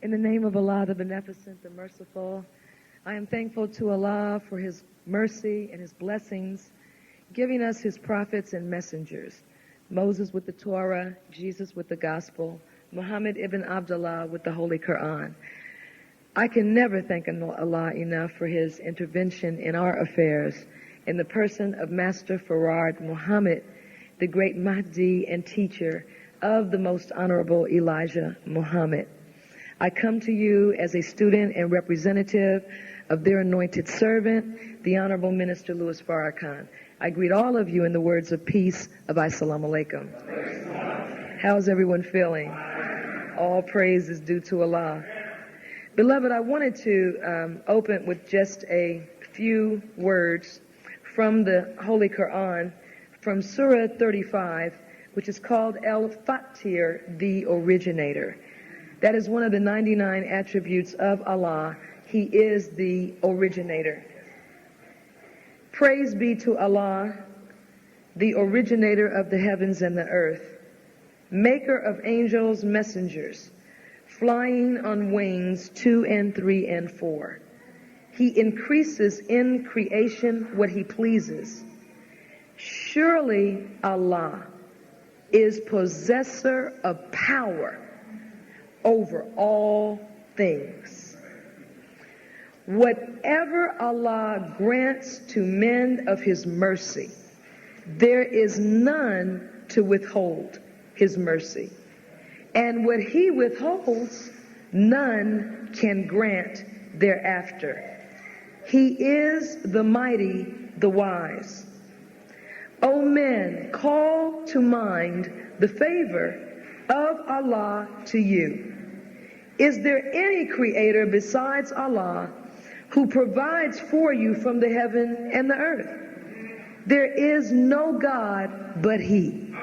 In the name of Allah, the Beneficent, the Merciful, I am thankful to Allah for His mercy and His blessings, giving us His prophets and messengers, Moses with the Torah, Jesus with the Gospel, Muhammad ibn Abdullah with the Holy Quran. I can never thank Allah enough for His intervention in our affairs in the person of Master Farad Muhammad, the great Mahdi and teacher of the most honorable Elijah Muhammad. I come to you as a student and representative of their anointed servant, the Honorable Minister Louis Farrakhan. I greet all of you in the words of peace of Assalamu alaikum. How's everyone feeling? All praise is due to Allah. Beloved, I wanted to open with just a few words from the Holy Quran, from Surah 35, which is called Al-Fatir, the Originator. That is one of the 99 attributes of Allah. He is the originator. Praise be to Allah, the originator of the heavens and the earth, maker of angels, messengers, flying on wings 2 and 3 and 4. He increases in creation what He pleases. Surely Allah is possessor of power over all things. Whatever Allah grants to men of His mercy, there is none to withhold His mercy. And what He withholds, none can grant thereafter. He is the mighty, the wise. O men, call to mind the favor of Allah to you. Is there any creator besides Allah who provides for you from the heaven and the earth? There is no God but He.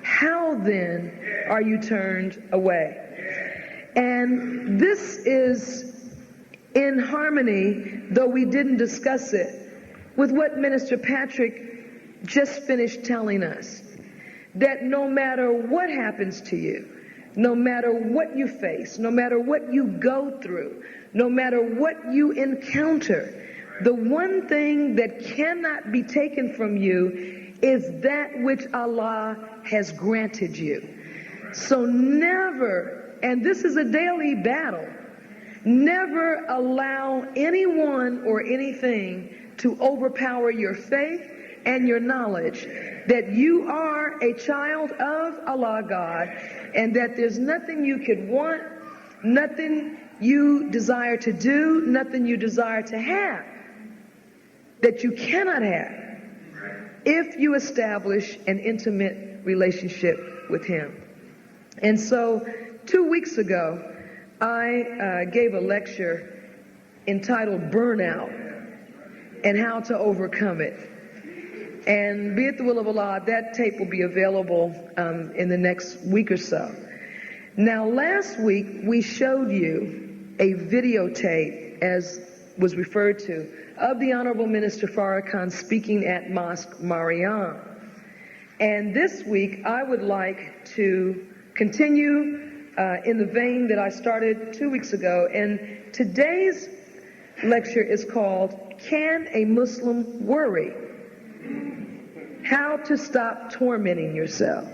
How then are you turned away? And this is in harmony, though we didn't discuss it, with what Minister Patrick just finished telling us, that no matter what happens to you, no matter what you face, no matter what you go through, no matter what you encounter, the one thing that cannot be taken from you is that which Allah has granted you. So never, and this is a daily battle, never allow anyone or anything to overpower your faith and your knowledge that you are a child of Allah God, and that there's nothing you could want, nothing you desire to do, nothing you desire to have that you cannot have if you establish an intimate relationship with Him. And so 2 weeks ago, I gave a lecture entitled Burnout and How to Overcome It. And be it the will of Allah, that tape will be available in the next week or so. Now, last week, we showed you a videotape, as was referred to, of the Honorable Minister Farrakhan speaking at Mosque Mariam. And this week, I would like to continue in the vein that I started 2 weeks ago. And today's lecture is called, Can a Muslim Worry? How to Stop Tormenting Yourself.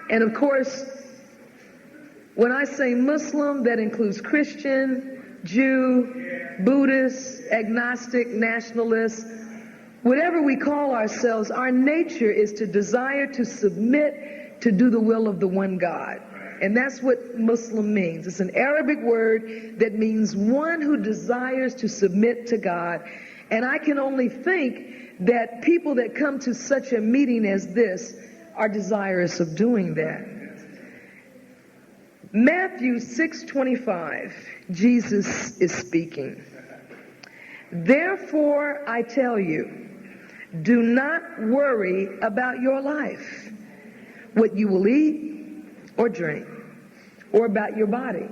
And of course, when I say Muslim, that includes Christian, Jew, Buddhist, agnostic, nationalist, whatever we call ourselves, our nature is to desire to submit to do the will of the one God. And that's what Muslim means. It's an Arabic word that means one who desires to submit to God. And I can only think that people that come to such a meeting as this are desirous of doing that. Matthew 6:25, Jesus is speaking. Therefore, I tell you, do not worry about your life, what you will eat or drink, or about your body.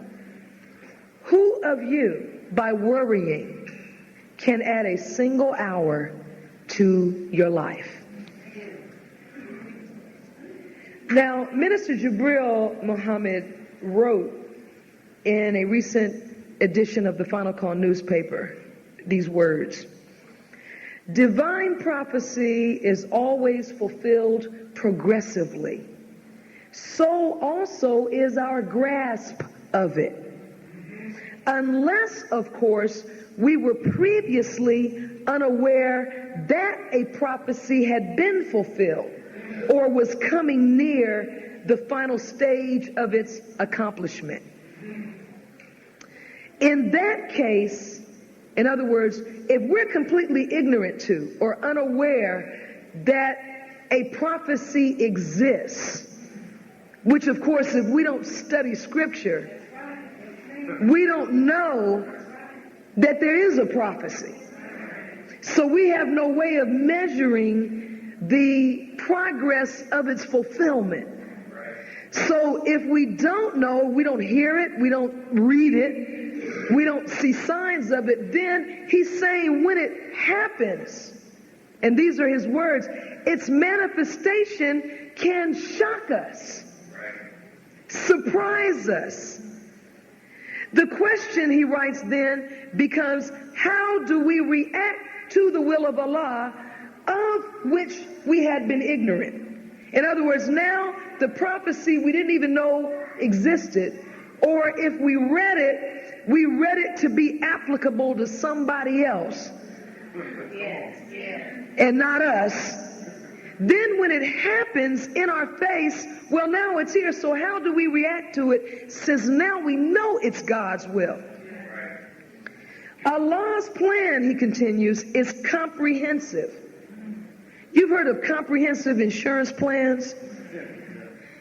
Who of you, by worrying, can add a single hour to your life? Now, Minister Jibril Muhammad wrote in a recent edition of the Final Call newspaper these words: divine prophecy is always fulfilled progressively. So also is our grasp of it. Unless, of course, we were previously unaware that a prophecy had been fulfilled or was coming near the final stage of its accomplishment. In that case, in other words, if we're completely ignorant to or unaware that a prophecy exists, which of course, if we don't study Scripture, we don't know that there is a prophecy. So we have no way of measuring the progress of its fulfillment. So if we don't know, we don't hear it, we don't read it, we don't see signs of it, then he's saying when it happens, and these are his words, its manifestation can shock us, surprise us. The question, he writes then, becomes how do we react to the will of Allah of which we had been ignorant? In other words, now the prophecy we didn't even know existed, or if we read it to be applicable to somebody else and not us. Then when it happens in our face, well, now it's here, so how do we react to it since now we know it's God's will? Allah's plan, he continues, is comprehensive. You've heard of comprehensive insurance plans?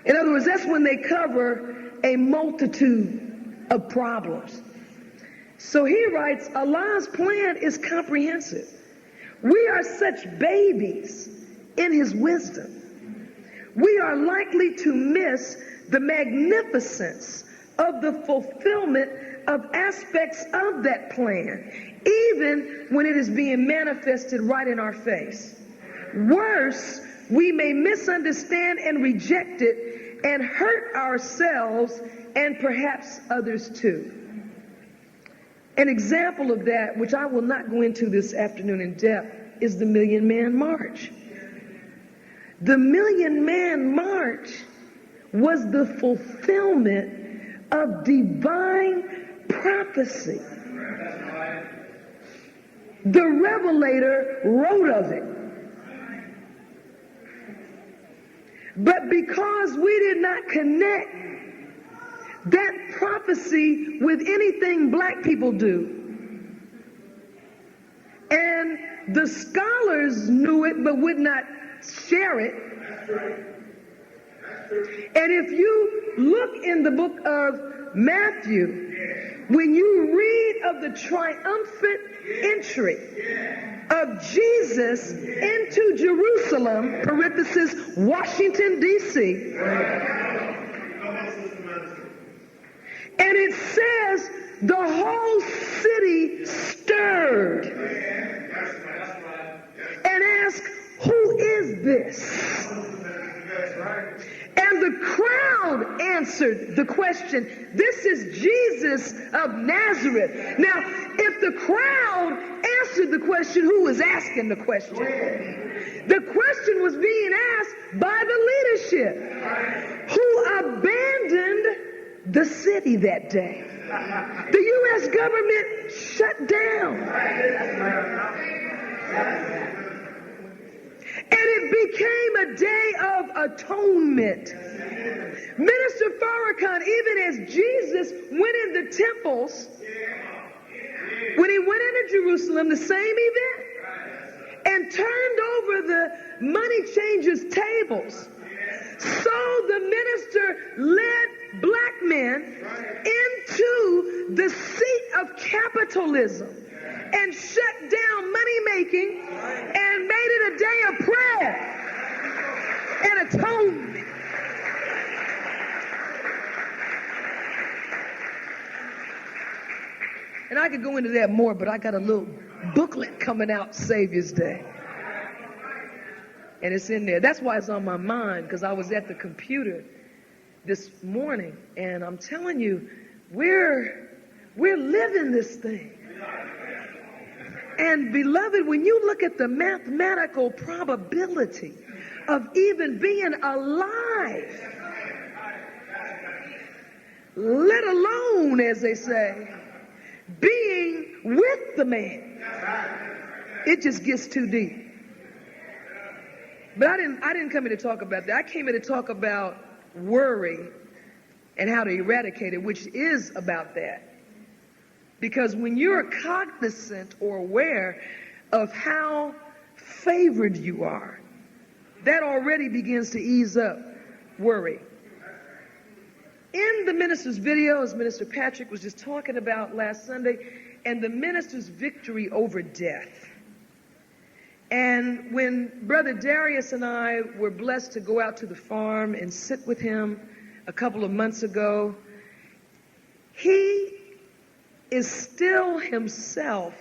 In other words, that's when they cover a multitude of problems. So he writes, Allah's plan is comprehensive. We are such babies in his wisdom. We are likely to miss the magnificence of the fulfillment of aspects of that plan, even when it is being manifested right in our face. Worse, we may misunderstand and reject it and hurt ourselves and perhaps others too. An example of that, which I will not go into this afternoon in depth, is the Million Man March. The Million Man March was the fulfillment of divine prophecy. The Revelator wrote of it. But because we did not connect that prophecy with anything black people do, and the scholars knew it but would not share it. And if you look in the book of Matthew, when you read of the triumphant entry of Jesus into Jerusalem, parenthesis, Washington, D.C., and it says the whole city stirred and asked, who is this? And the crowd answered the question, this is Jesus of Nazareth. Now, if the crowd answered the question, who was asking the question? The question was being asked by the leadership who abandoned the city that day. The U.S. government shut down. And it became a day of atonement. Minister Farrakhan, even as Jesus went in the temples, when he went into Jerusalem, the same event, and turned over the money changers' tables, so the minister led black men into the seat of capitalism and shut down money making and made it a day of prayer and atonement. And I could go into that more, but I got a little booklet coming out Savior's Day. And it's in there. That's why it's on my mind, because I was at the computer this morning, and I'm telling you, we're living this thing. And beloved, when you look at the mathematical probability of even being alive, let alone, as they say, being with the man, it just gets too deep. But I didn't come here to talk about that. I came here to talk about worry and how to eradicate it, which is about that. Because when you're cognizant or aware of how favored you are, that already begins to ease up worry. In the minister's video, as Minister Patrick was just talking about last Sunday, and the minister's victory over death. And when Brother Darius and I were blessed to go out to the farm and sit with him a couple of months ago, he is still himself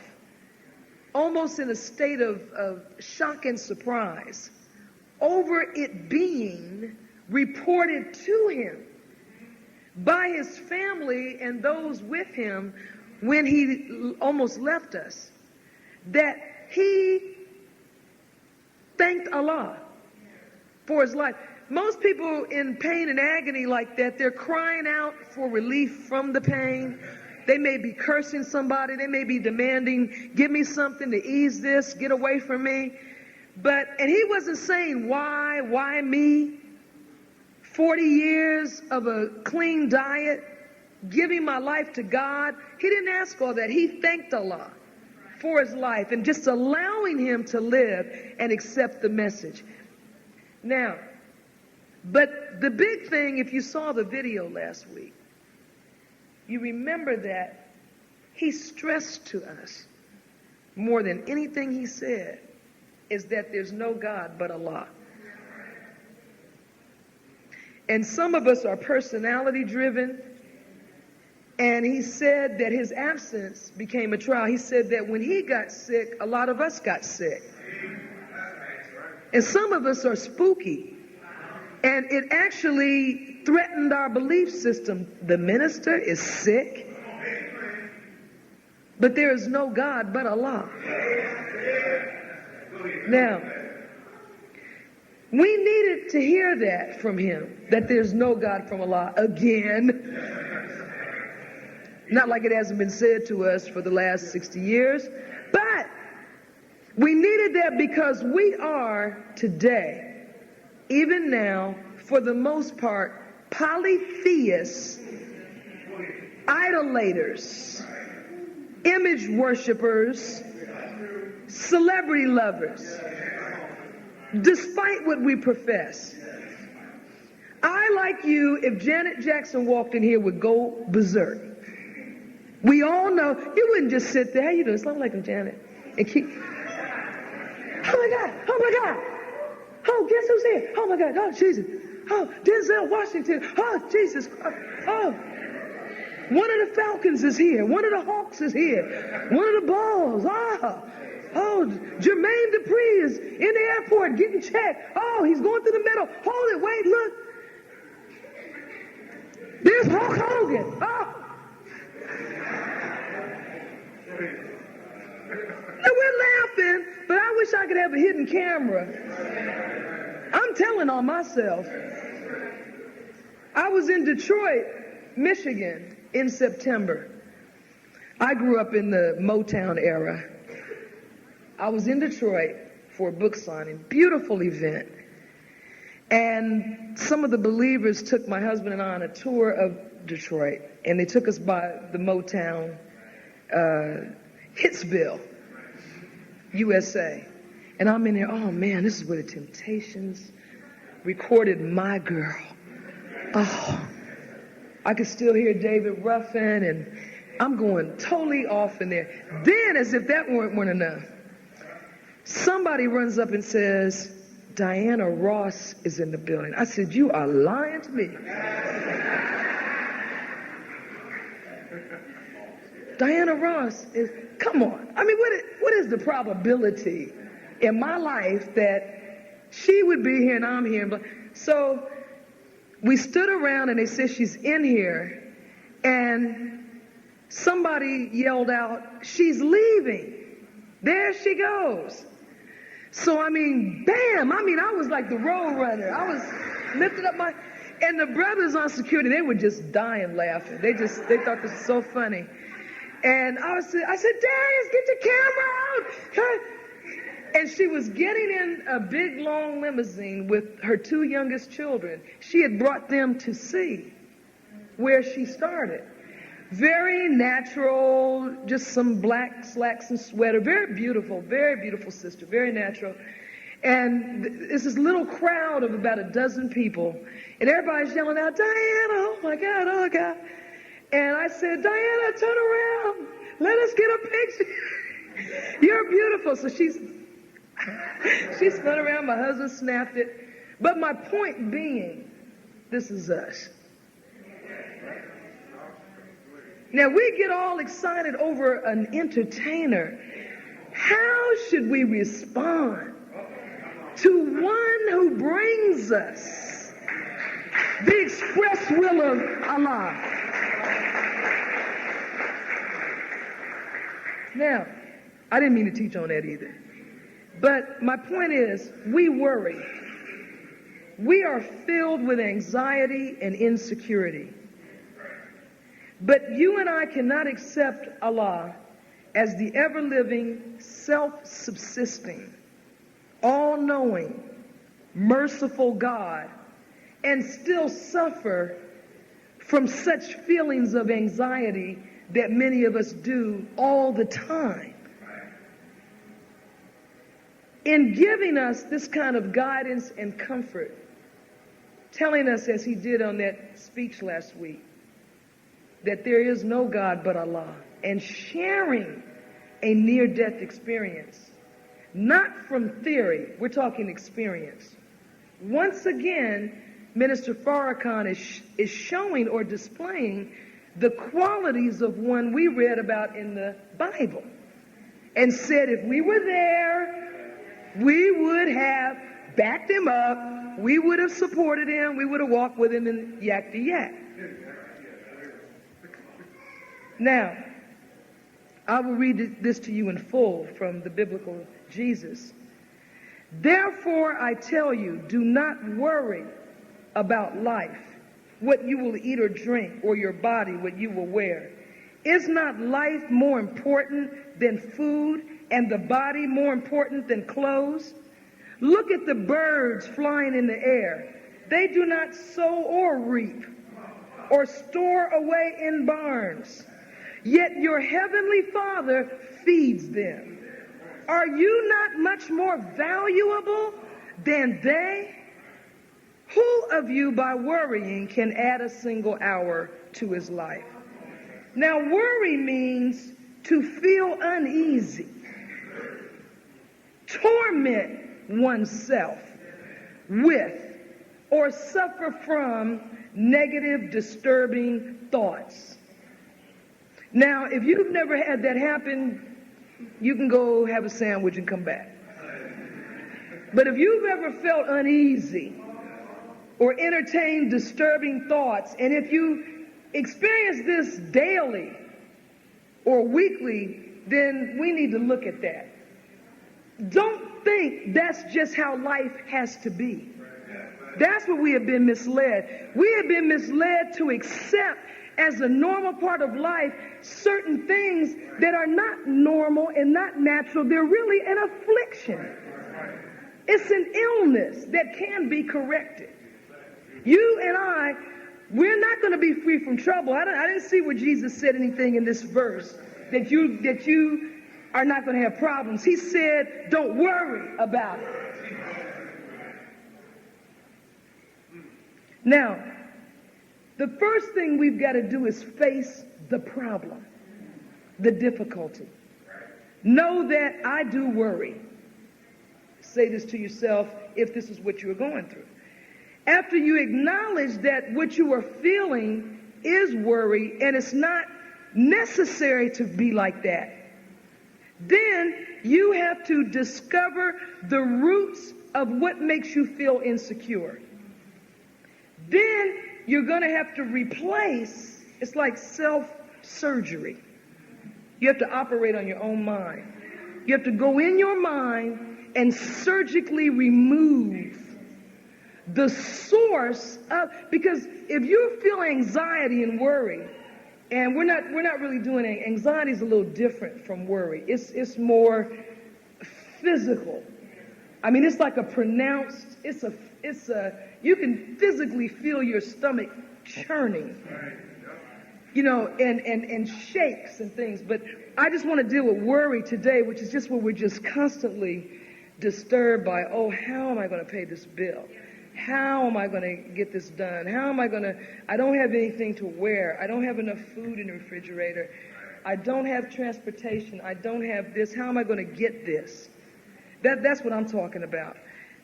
almost in a state of shock and surprise over it being reported to him by his family and those with him when he almost left us, that he thanked Allah for his life. Most people in pain and agony like that, they're crying out for relief from the pain. They may be cursing somebody. They may be demanding, give me something to ease this, get away from me. And he wasn't saying, why me? 40 years of a clean diet, giving my life to God. He didn't ask all that. He thanked Allah for his life and just allowing him to live and accept the message. Now, but the big thing, if you saw the video last week, you remember that he stressed to us, more than anything he said, is that there's no God but Allah. And some of us are personality driven. And he said that his absence became a trial. He said that when he got sick, a lot of us got sick. And some of us are spooky. And it actually threatened our belief system. The minister is sick, but there is no God but Allah. Now, we needed to hear that from him, that there's no God from Allah again. Not like it hasn't been said to us for the last 60 years, but we needed that because we are today, even now, for the most part, polytheists, idolaters, image worshipers, celebrity lovers, despite what we profess. I, like you, if Janet Jackson walked in here, would go berserk. We all know, you wouldn't just sit there, how you doing? Assalamu alaikum, Janet. And keep, oh my God, oh my God. Oh, guess who's here? Oh my God, oh Jesus. Oh, Denzel Washington. Oh, Jesus Christ. Oh, one of the Falcons is here. One of the Hawks is here. One of the Balls. Oh, Jermaine Dupri is in the airport getting checked. Oh, he's going through the middle. Hold it, wait, look. There's Hulk Hogan. Oh. And we're laughing, but I wish I could have a hidden camera. I'm telling on myself. I was in Detroit, Michigan in September. I grew up in the Motown era. I was in Detroit for a book signing, beautiful event. And some of the believers took my husband and I on a tour of Detroit, and they took us by the Motown Hitsville, USA. And I'm in there, oh man, this is where the Temptations recorded My Girl. Oh, I could still hear David Ruffin, and I'm going totally off in there. Then, as if that weren't enough, somebody runs up and says, Diana Ross is in the building. I said, you are lying to me. Diana Ross is, come on. I mean, what is the probability in my life that she would be here and I'm here? So We stood around and they said, she's in here. And somebody yelled out, she's leaving. There she goes. So, I mean, bam. I mean, I was like the road runner. I was lifting up my, and the brothers on security, they were just dying laughing. They thought this was so funny. And I said, Darius, get your camera out. And she was getting in a big, long limousine with her two youngest children. She had brought them to see where she started. Very natural, just some black slacks and sweater. Very beautiful sister, very natural. And it's this little crowd of about a dozen people. And everybody's yelling out, Diana, oh my God, oh my God. And I said, Diana, turn around. Let us get a picture. You're beautiful. So she spun around. My husband snapped it. But my point being, this is us. Now, we get all excited over an entertainer. How should we respond to one who brings us the express will of Allah? Now, I didn't mean to teach on that either. But my point is, we worry. We are filled with anxiety and insecurity. But you and I cannot accept Allah as the ever-living, self-subsisting, all-knowing, merciful God and still suffer from such feelings of anxiety that many of us do all the time. In giving us this kind of guidance and comfort, telling us, as he did on that speech last week, that there is no God but Allah, and sharing a near-death experience, not from theory, we're talking experience. Once again, Minister Farrakhan is showing or displaying the qualities of one we read about in the Bible, and said if we were there, we would have backed him up, we would have supported him, we would have walked with him and yak the yak. Now, I will read this to you in full from the biblical Jesus. Therefore, I tell you, do not worry about life, what you will eat or drink, or your body, what you will wear. Is not life more important than food, and the body more important than clothes? Look at the birds flying in the air. They do not sow or reap, or store away in barns. Yet your heavenly Father feeds them. Are you not much more valuable than they? Who of you by worrying can add a single hour to his life? Now, worry means to feel uneasy, torment oneself with, or suffer from negative, disturbing thoughts. Now, if you've never had that happen, you can go have a sandwich and come back. But if you've ever felt uneasy or entertained disturbing thoughts, and if you experience this daily or weekly, then we need to look at that. Don't think that's just how life has to be. That's what we have been misled. We have been misled to accept as a normal part of life certain things that are not normal and not natural. They're really an affliction. It's an illness that can be corrected. You and I, we're not going to be free from trouble. I didn't see where Jesus said anything in this verse that you are not going to have problems. He said, don't worry about it. Now, the first thing we've got to do is face the problem, the difficulty. Know that I do worry. Say this to yourself if this is what you're going through. After you acknowledge that what you are feeling is worry and it's not necessary to be like that, then you have to discover the roots of what makes you feel insecure. Then you're going to have to replace, it's like self-surgery. You have to operate on your own mind. You have to go in your mind and surgically remove the source of, because if you feel anxiety and worry, and we're not really doing it, anxiety is a little different from worry. It's more physical. I mean, it's like a pronounced, you can physically feel your stomach churning, you know, and shakes and things. But I just want to deal with worry today, which is just where we're just constantly disturbed by, oh, how am I going to pay this bill? How am I going to get this done? I don't have anything to wear. I don't have enough food in the refrigerator. I don't have transportation. I don't have this. How am I going to get this? That's what I'm talking about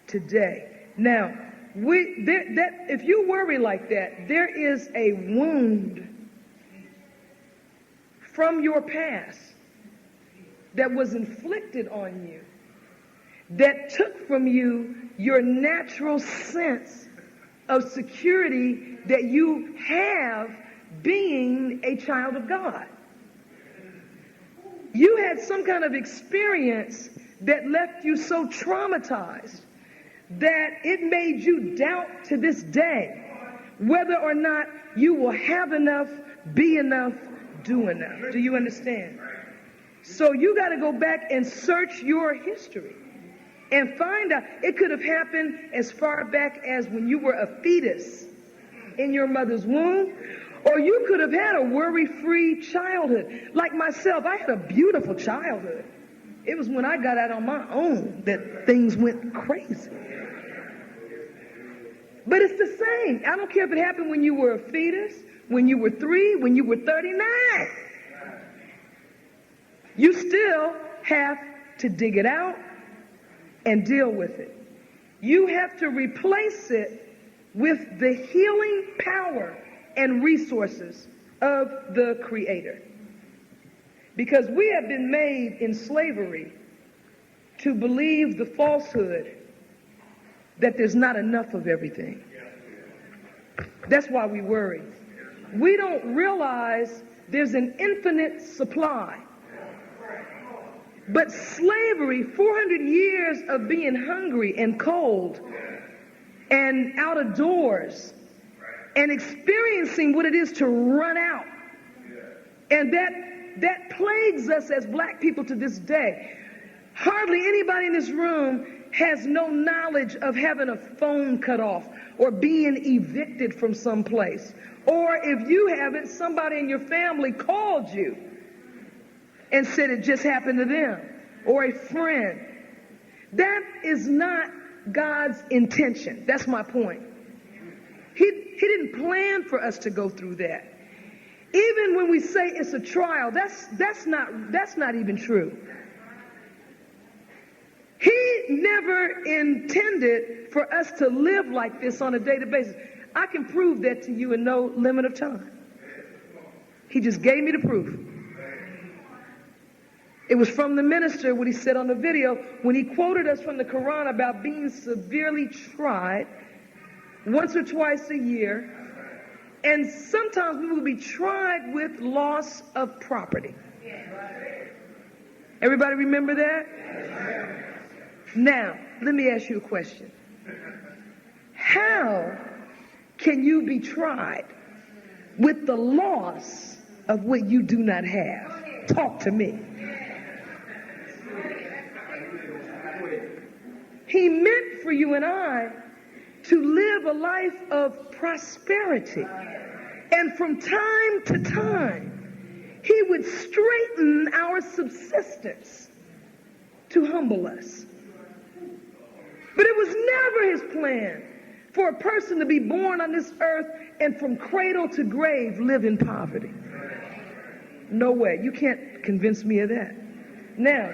today. Now, if you worry like that, there is a wound from your past that was inflicted on you, that took from you your natural sense of security that you have being a child of God. You had some kind of experience that left you so traumatized that it made you doubt to this day whether or not you will have enough, be enough, do enough. Do you understand? So you got to go back and search your history and find out. It could have happened as far back as when you were a fetus in your mother's womb, or you could have had a worry-free childhood. Like myself, I had a beautiful childhood. It was when I got out on my own that things went crazy. But it's the same. I don't care if it happened when you were a fetus, when you were 3, when you were 39. You still have to dig it out and deal with it. You have to replace it with the healing power and resources of the Creator. Because we have been made in slavery to believe the falsehood that there's not enough of everything. That's why we worry. We don't realize there's an infinite supply. But slavery, 400 years of being hungry and cold and out of doors and experiencing what it is to run out. And that plagues us as black people to this day. Hardly anybody in this room has no knowledge of having a phone cut off or being evicted from some place. Or if you haven't, somebody in your family called you and said it just happened to them, or a friend. That is not God's intention. That's my point. He didn't plan for us to go through that. Even when we say it's a trial, that's not even true. He never intended for us to live like this on a daily basis. I can prove that to you in no limit of time. He just gave me the proof. It was from the minister, what he said on the video, when he quoted us from the Quran about being severely tried once or twice a year. And sometimes we will be tried with loss of property. Everybody remember that? Now, let me ask you a question. How can you be tried with the loss of what you do not have? Talk to me. He meant for you and I to live a life of prosperity. And from time to time, he would straighten our subsistence to humble us. But it was never his plan for a person to be born on this earth and from cradle to grave live in poverty. No way. You can't convince me of that. Now,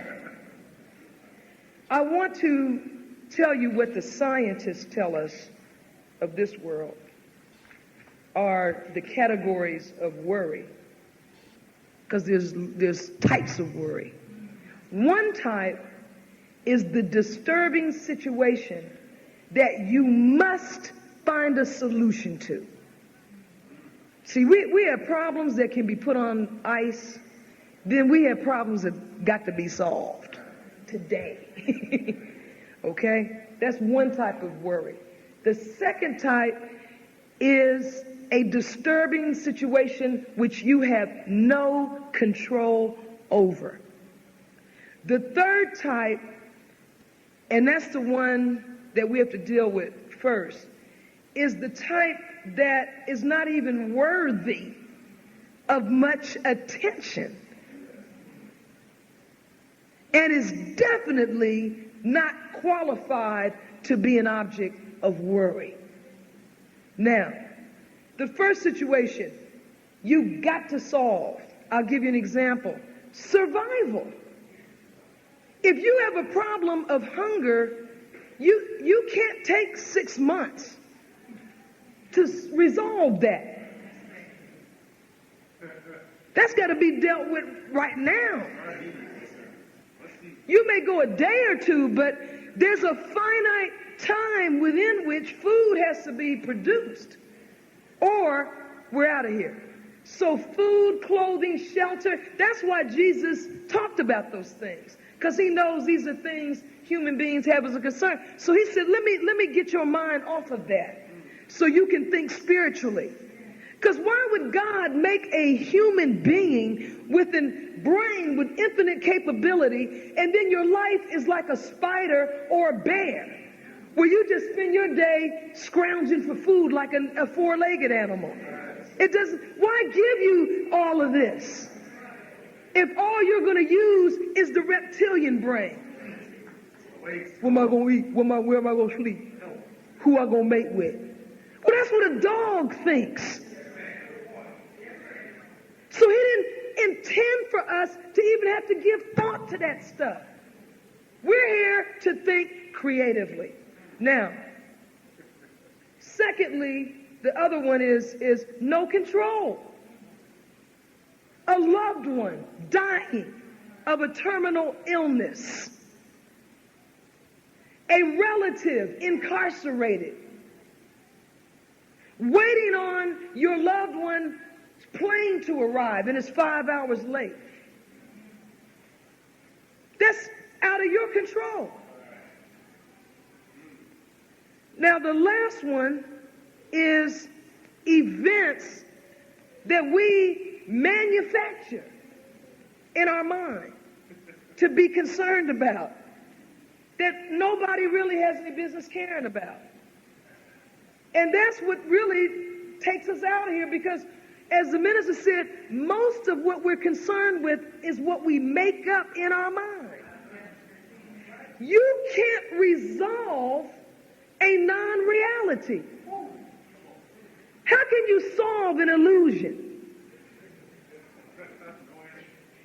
I want to tell you what the scientists tell us of this world are the categories of worry. Because there's types of worry. One type is the disturbing situation that you must find a solution to. See, we have problems that can be put on ice. Then we have problems that got to be solved today. Okay? That's one type of worry. The second type is a disturbing situation which you have no control over. The third type, and that's the one that we have to deal with first, is the type that is not even worthy of much attention and is definitely not qualified to be an object of worry. Now, the first situation you got to solve, I'll give you an example. Survival. If you have a problem of hunger, you can't take 6 months to resolve that. That's got to be dealt with right now. You may go a day or two, but there's a finite time within which food has to be produced, or we're out of here. So food, clothing, shelter, that's why Jesus talked about those things, because he knows these are things human beings have as a concern. So he said, let me get your mind off of that so you can think spiritually. Because why would God make a human being with a brain with infinite capability, and then your life is like a spider or a bear, where you just spend your day scrounging for food like a four-legged animal? It doesn't. Why give you all of this if all you're going to use is the reptilian brain? What am I going to eat? Where am I going to sleep? Who am I going to mate with? Well, that's what a dog thinks. So he didn't intend for us to even have to give thought to that stuff. We're here to think creatively. Now, secondly, the other one is no control. A loved one dying of a terminal illness. A relative incarcerated. Waiting on your loved one's plane to arrive and it's 5 hours late. That's out of your control. Now, the last one is events that we manufacture in our mind to be concerned about, that nobody really has any business caring about. And that's what really takes us out of here, because as the minister said, most of what we're concerned with is what we make up in our mind. You can't resolve a non-reality. How can you solve an illusion?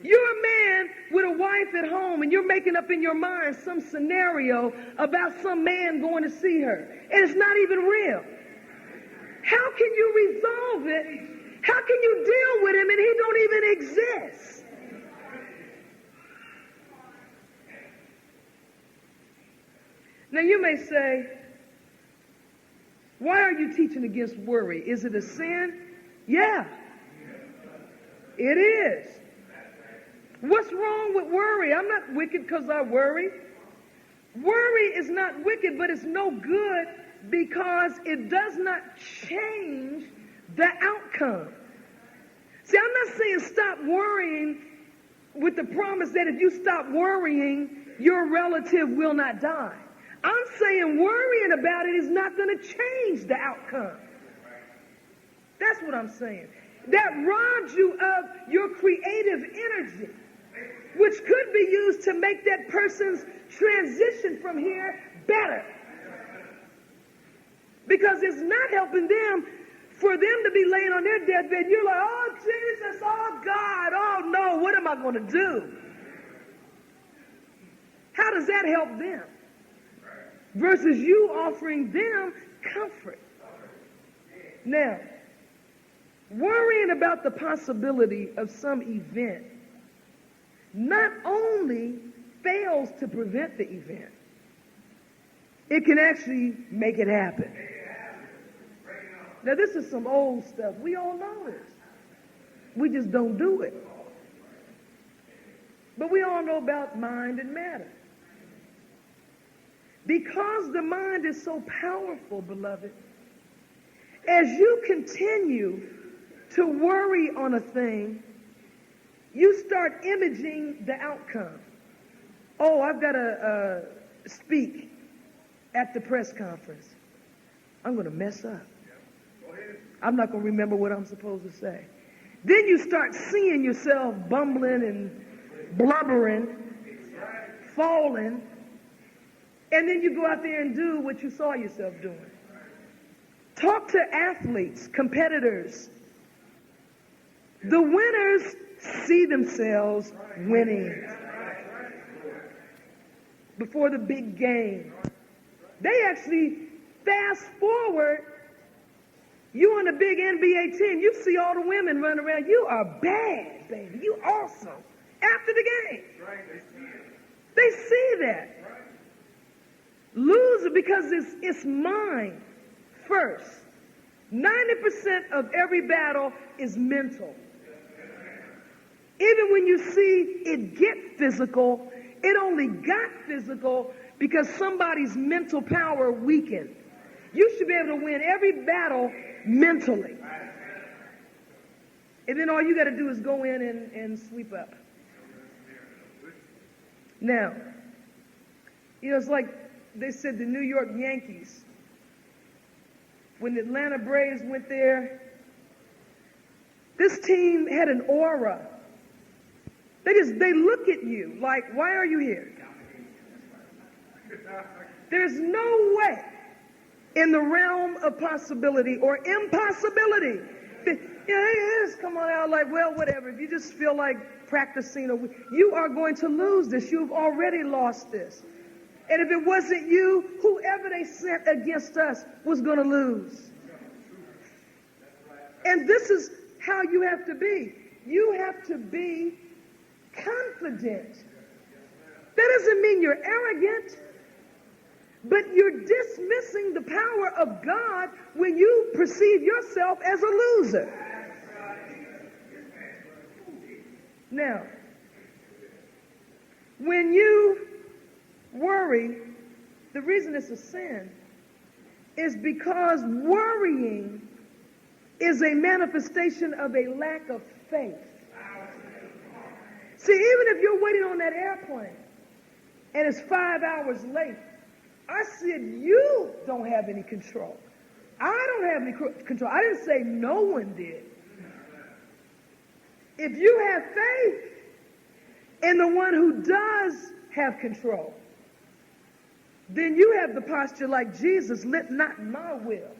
You're a man with a wife at home and you're making up in your mind some scenario about some man going to see her, and it's not even real. How can you resolve it? How can you deal with him and he don't even exist? Now you may say, why are you teaching against worry? Is it a sin? Yeah, it is. What's wrong with worry? I'm not wicked because I worry. Worry is not wicked, but it's no good because it does not change the outcome. See, I'm not saying stop worrying with the promise that if you stop worrying, your relative will not die. I'm saying worrying about it is not going to change the outcome. That's what I'm saying. That robs you of your creative energy, which could be used to make that person's transition from here better. Because it's not helping them, for them to be laying on their deathbed. You're like, oh, Jesus, oh, God, oh, no, what am I going to do? How does that help them? Versus you offering them comfort. Now, worrying about the possibility of some event not only fails to prevent the event, it can actually make it happen. Now, this is some old stuff. We all know this. We just don't do it. But we all know about mind and matter. Because the mind is so powerful, beloved, as you continue to worry on a thing, you start imaging the outcome. Oh, I've got to speak at the press conference. I'm going to mess up. I'm not going to remember what I'm supposed to say. Then you start seeing yourself bumbling and blubbering, falling, and then you go out there and do what you saw yourself doing. Talk to athletes, competitors. The winners see themselves winning before the big game. They actually fast forward. You on a big NBA team, you see all the women running around. You are bad, baby. You awesome. After the game. They see that. Loser because it's mine first. 90% of every battle is mental. Even when you see it get physical, it only got physical because somebody's mental power weakened. You should be able to win every battle mentally. And then all you got to do is go in and sweep up. Now, it's like they said the New York Yankees. When the Atlanta Braves went there, this team had an aura. They look at you like, why are you here? There's no way in the realm of possibility or impossibility. Just come on out like, well, whatever. If you just feel like practicing, you are going to lose this. You've already lost this. And if it wasn't you, whoever they sent against us was going to lose. And this is how you have to be. You have to be confident. That doesn't mean you're arrogant, but you're dismissing the power of God when you perceive yourself as a loser. Now, when you worry, the reason it's a sin is because worrying is a manifestation of a lack of faith. See, even if you're waiting on that airplane and it's 5 hours late, I said you don't have any control. I don't have any control. I didn't say no one did. If you have faith in the one who does have control, then you have the posture like Jesus, let not my will,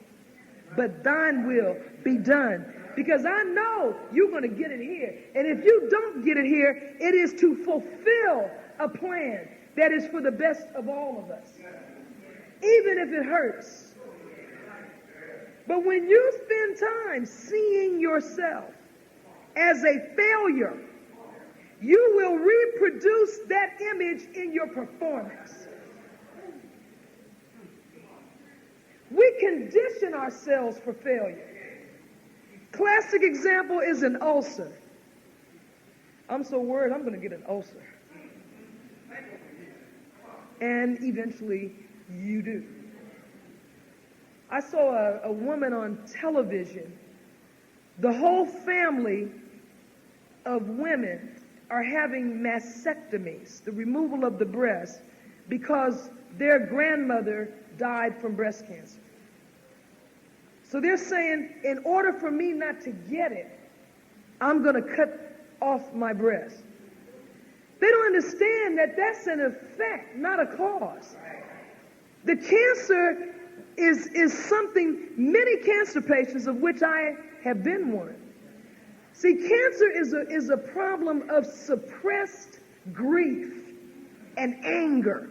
but thine will be done. Because I know you're going to get it here. And if you don't get it here, it is to fulfill a plan that is for the best of all of us. Even if it hurts. But when you spend time seeing yourself as a failure, you will reproduce that image in your performance. We condition ourselves for failure. Classic example is an ulcer. I'm so worried I'm going to get an ulcer. And eventually you do. I saw a woman on television. The whole family of women are having mastectomies, the removal of the breast, because their grandmother died from breast cancer. So they're saying, in order for me not to get it, I'm going to cut off my breast. They don't understand that that's an effect, not a cause. The cancer is something, many cancer patients, of which I have been one. See, cancer is a problem of suppressed grief and anger.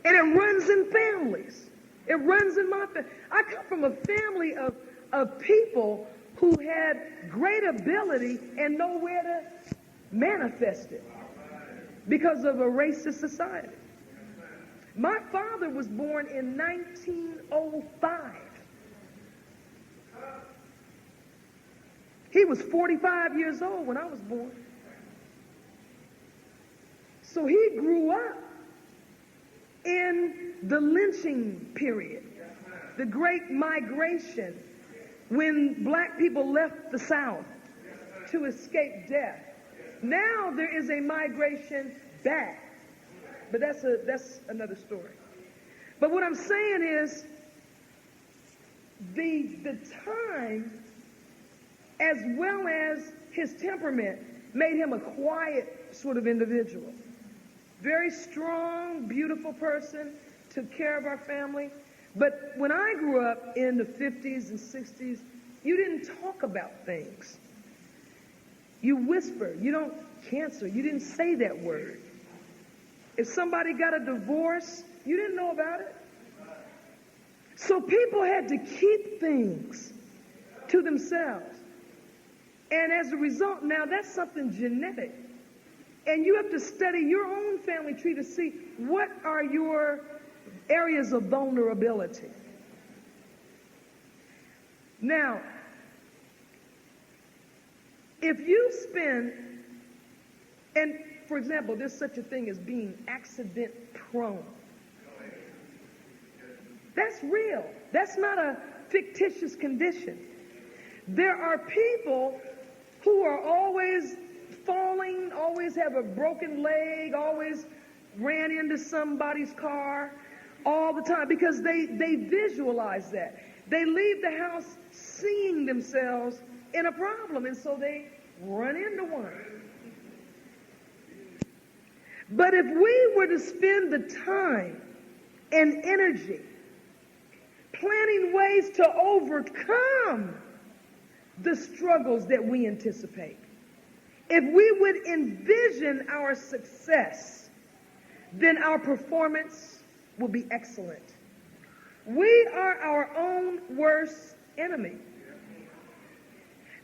And it runs in families. It runs in my family. I come from a family of people who had great ability and nowhere to manifest it because of a racist society. My father was born in 1905. He was 45 years old when I was born. So he grew up in the lynching period, the Great Migration, when black people left the South to escape death. Now there is a migration back, but that's another story. But what I'm saying is the time, as well as his temperament, made him a quiet sort of individual. Very strong, beautiful person, took care of our family. But when I grew up in the 50s and 60s, you didn't talk about things. You whisper. You don't cancel. You didn't say that word. If somebody got a divorce, you didn't know about it. So people had to keep things to themselves. And as a result, now that's something genetic. And you have to study your own family tree to see what are your areas of vulnerability. Now, if you spend, and for example, there's such a thing as being accident prone. That's real. That's not a fictitious condition. There are people who are always falling, always have a broken leg, always ran into somebody's car all the time because they visualize that. They leave the house seeing themselves in a problem, and so they run into one. But if we were to spend the time and energy planning ways to overcome the struggles that we anticipate, if we would envision our success, then our performance will be excellent. We are our own worst enemy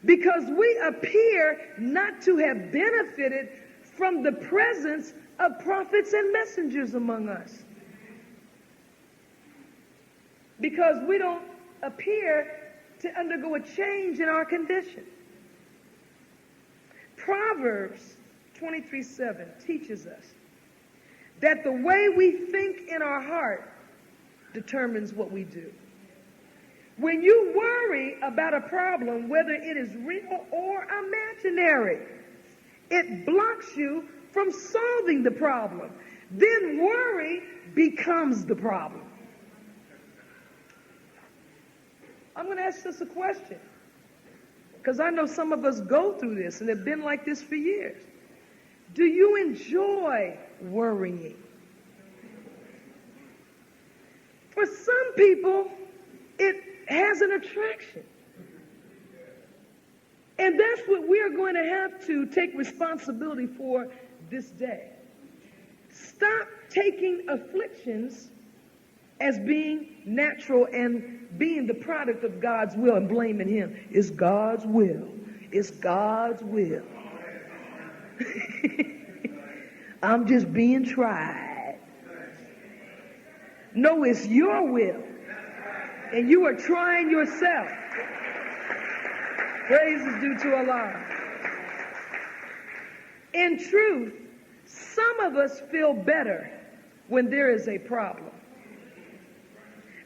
because we appear not to have benefited from the presence of prophets and messengers among us, because we don't appear to undergo a change in our condition. Proverbs 23:7 teaches us that the way we think in our heart determines what we do. When you worry about a problem, whether it is real or imaginary, it blocks you from solving the problem. Then worry becomes the problem. I'm going to ask us a question, because I know some of us go through this and have been like this for years. Do you enjoy worrying? For some people, it has an attraction. And that's what we are going to have to take responsibility for this day. Stop taking afflictions as being natural and being the product of God's will and blaming him. It's God's will. It's God's will. I'm just being tried. No, it's your will. And you are trying yourself. Praise is due to Allah. In truth, some of us feel better when there is a problem,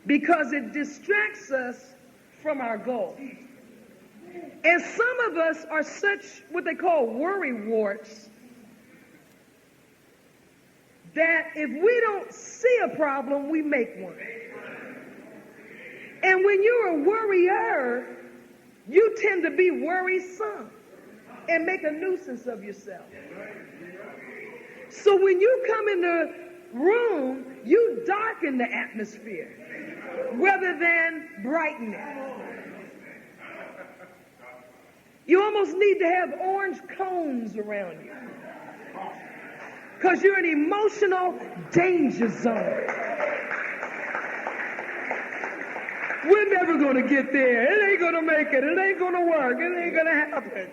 because it distracts us from our goal. And some of us are such what they call worry warts that if we don't see a problem, we make one. And when you're a worrier, you tend to be worrisome and make a nuisance of yourself. So when you come in the room, you darken the atmosphere rather than brighten it. You almost need to have orange cones around you, because you're an emotional danger zone. We're never going to get there. It ain't going to make it. It ain't going to work. It ain't going to happen.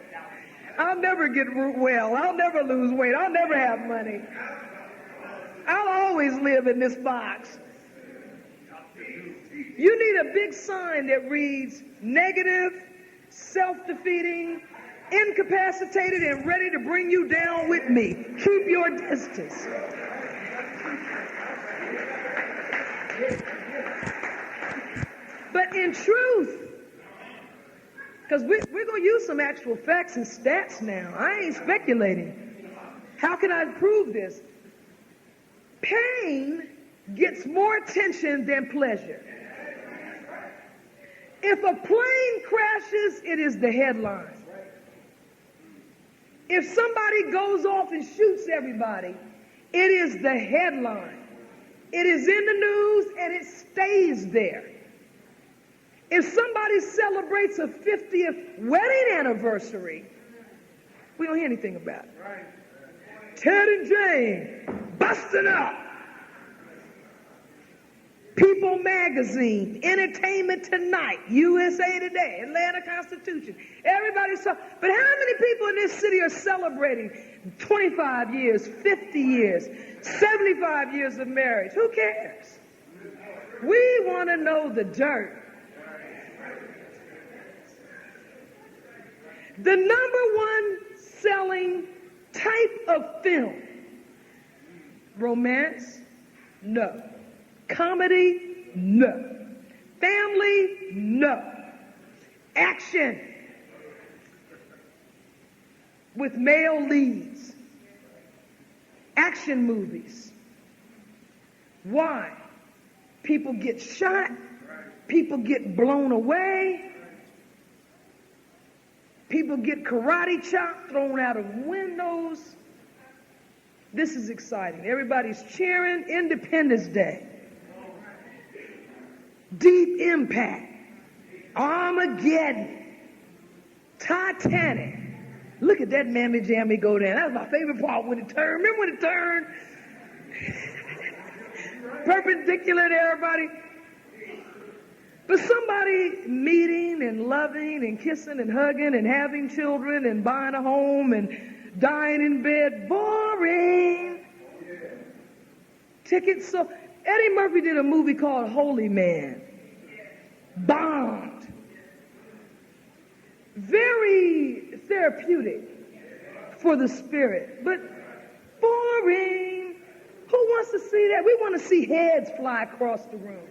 I'll never get well. I'll never lose weight. I'll never have money. I'll always live in this box. You need a big sign that reads negative self-defeating, incapacitated, and ready to bring you down with me. Keep your distance. But in truth, because we're going to use some actual facts and stats now. I ain't speculating. How can I prove this? Pain gets more attention than pleasure. If a plane crashes, it is the headline. If somebody goes off and shoots everybody, it is the headline. It is in the news and it stays there. If somebody celebrates a 50th wedding anniversary, we don't hear anything about it. Ted and Jane busting up. People Magazine, Entertainment Tonight, USA Today, Atlanta Constitution. Everybody's so. But how many people in this city are celebrating 25 years, 50 years, 75 years of marriage? Who cares? We want to know the dirt. The number one selling type of film, romance, no. Comedy, no. Family, no. Action with male leads. Action movies. Why? People get shot. People get blown away. People get karate chopped, thrown out of windows. This is exciting. Everybody's cheering. Independence Day. Deep Impact, Armageddon, Titanic. Look at that mammy-jammy go down. That was my favorite part when it turned. Remember when it turned? Perpendicular to everybody. But somebody meeting and loving and kissing and hugging and having children and buying a home and dying in bed, boring. Tickets so... Eddie Murphy did a movie called Holy Man. Bombed. Very therapeutic for the spirit, but boring. Who wants to see that? We want to see heads fly across the room.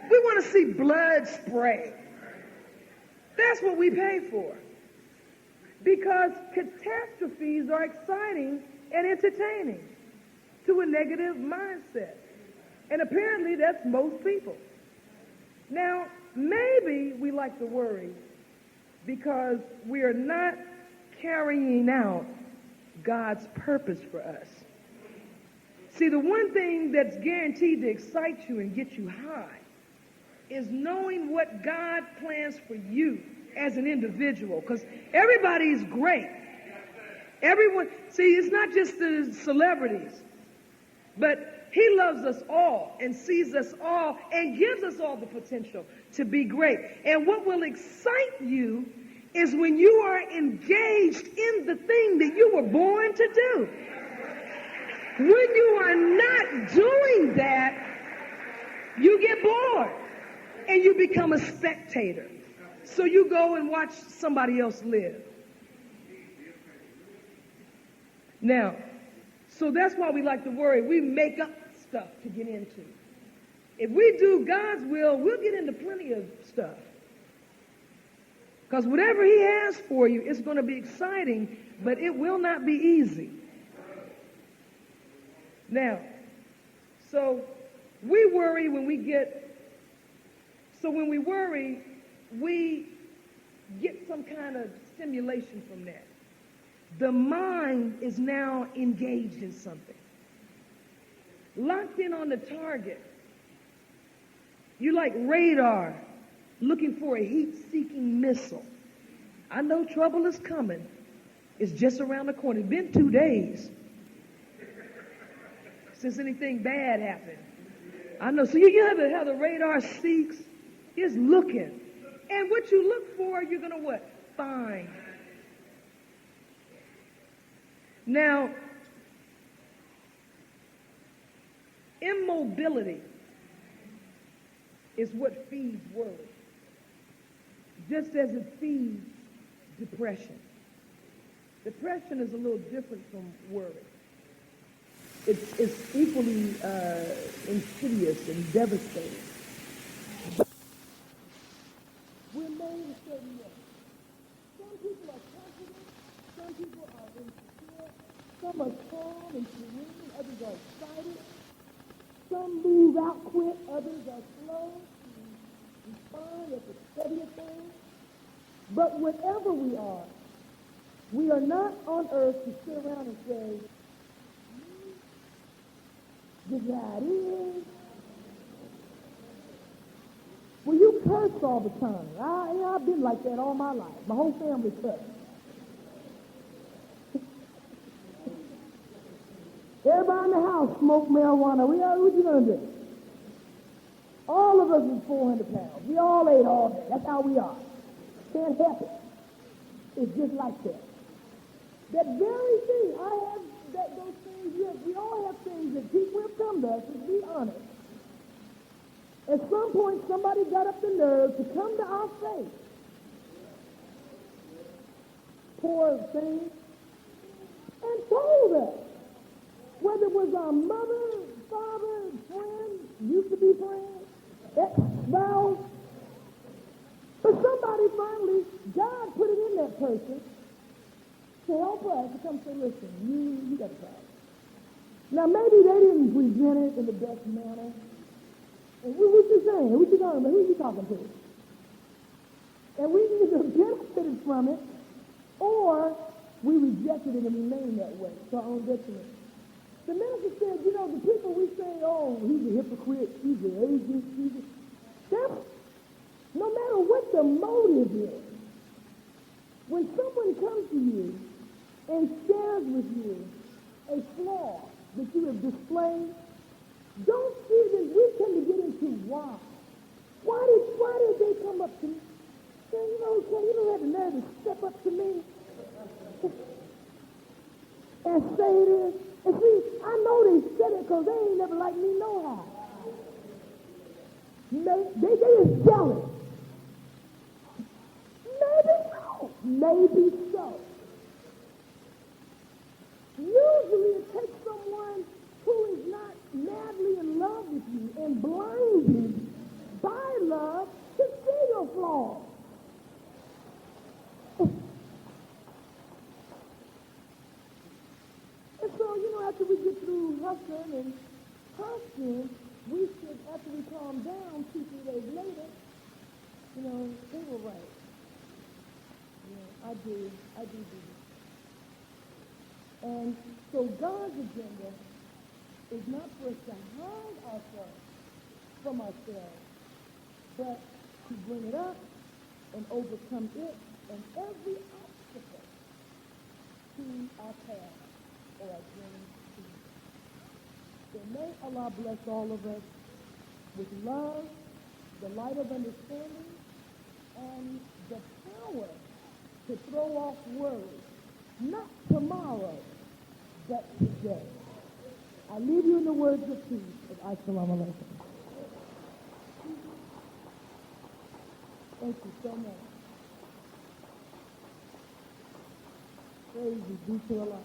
We want to see blood spray. That's what we pay for. Because catastrophes are exciting and entertaining to a negative mindset. And apparently that's most people. Now, maybe we like to worry because we are not carrying out God's purpose for us. See, the one thing that's guaranteed to excite you and get you high is knowing what God plans for you as an individual, because everybody's great. Everyone, see, it's not just the celebrities, but He loves us all and sees us all and gives us all the potential to be great. And what will excite you is when you are engaged in the thing that you were born to do. When you are not doing that, you get bored and you become a spectator. So you go and watch somebody else live. Now, so that's why we like to worry. We make up stuff to get into. If we do God's will, we'll get into plenty of stuff. Because whatever He has for you, it's going to be exciting, but it will not be easy. Now, so we worry when we worry, we get some kind of stimulation from that. The mind is now engaged in something. Locked in on the target. You like radar, looking for a heat-seeking missile. I know trouble is coming. It's just around the corner. It's been 2 days since anything bad happened. I know. So you have how the radar seeks is looking. And what you look for, you're going to what? Find. Now, immobility is what feeds worry. Just as it feeds depression. Depression is a little different from worry. It's equally insidious and devastating. We're made a certain way. Some people are confident, some people are insecure, some are calm and serene, others are excited. Some move out quick, others are slow to respond at the steady of things. But whatever we are not on earth to sit around and say, this is how it is. Well, you curse all the time. I've been like that all my life. My whole family cursed. Everybody in the house smoke marijuana. What you gonna do? All of us is 400 pounds. We all ate all day. That's how we are. Can't help it. It's just like that. That very thing, I have those things, yes, we all have things that people have come to us, let's be honest. At some point, somebody got up the nerve to come to our face. Poor thing. And told us. Whether it was our mother, father, friend, used to be friends, ex-spouse. But somebody finally, God put it in that person to help us to come say, listen, you got a problem. Now, maybe they didn't present it in the best manner. And what you saying? What you talking about? Who you talking to? And we either benefited from it, or we rejected it and remained that way, to our own detriment. The minister said, the people we say, oh, he's a hypocrite, he's an agent, no matter what the motive is, when someone comes to you and shares with you a flaw that you have displayed, don't even, we tend to get into why. Why did they come up to me? Say, you don't have the nerve to step up to me and say this. And see, I know they said it because they ain't never liked me no how. They just jealous. Maybe so. Usually it takes someone who is not madly in love with you and blinded by love to see your flaws. And so, after we get through hustling and hustling, we should, after we calm down 2-3 days later, they were right. I do. And so God's agenda is not for us to hide ourselves from ourselves, but to bring it up and overcome it and every obstacle to our path or our journey to Jesus. So may Allah bless all of us with love, the light of understanding, and the power to throw off worry, not tomorrow, but today. I leave you in the words of peace of Assalamu alaikum. Thank you so much. Praise be to Allah.